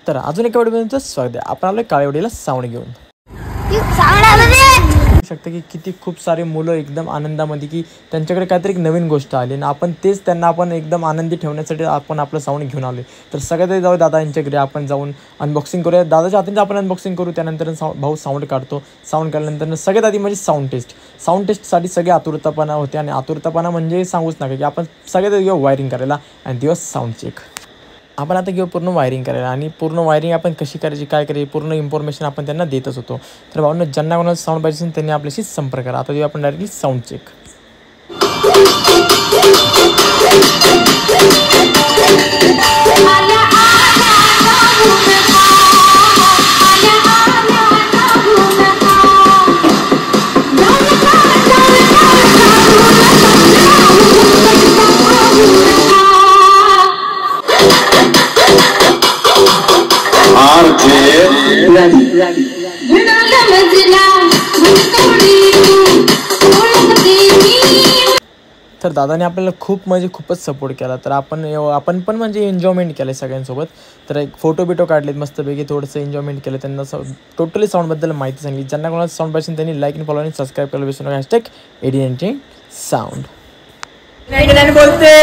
तर अजून एका व्हिडिओमध्ये स्वागत आहे. आपण आलोय काळेवाडीला साऊंड घेऊन. शकते की किती खूप सारे मुलं एकदम आनंदामध्ये की त्यांच्याकडे काहीतरी एक नवीन गोष्ट आली आणि आपण तेच त्यांना आपण एकदम आनंदी ठेवण्यासाठी आपण आपलं साऊंड घेऊन आलोय. तर सगळ्यात जाऊ दादा यांच्या घरी आपण जाऊन अनबॉक्सिंग करूया. दादाच्या हाताने आपण अनबॉक्सिंग करू. त्यानंतर भाऊ साऊंड काढतो. साऊंड काढल्यानंतर सगळ्यात आधी म्हणजे साऊंड टेस्टसाठी सगळे आतुरतापणा होते आणि आतुरतापणा म्हणजे सांगूच नका की आपण सगळ्यात घेऊ वायरिंग करायला आणि दिवस साऊंड चेक. आपण आता घेऊ पूर्ण वायरिंग करायला आणि पूर्ण वायरिंग आपण कशी करायची काय करायची पूर्ण इन्फॉर्मेशन आपण त्यांना देतच होतो. तर भावना ज्यांना कोणाला साऊंड पाहिजे त्यांनी आपल्याशी संपर्क करा. आता देऊ आपण डायरेक्टली साऊंड चेक. तर दादाने आपल्याला खूप म्हणजे खूपच सपोर्ट केला. तर आपण पण म्हणजे एन्जॉयमेंट केलं सगळ्यांसोबत. तर एक फोटो बिटो काढलेत मस्तपैकी थोडंसं एन्जॉयमेंट केलं. त्यांना टोटली साऊंडबद्दल माहिती सांगली. ज्यांना कोणाला साऊंड पाहिजे त्यांनी लाईक आणि फॉलो आणि सबस्क्राईब करायला विसरू नका. #ADNT sound. बोलते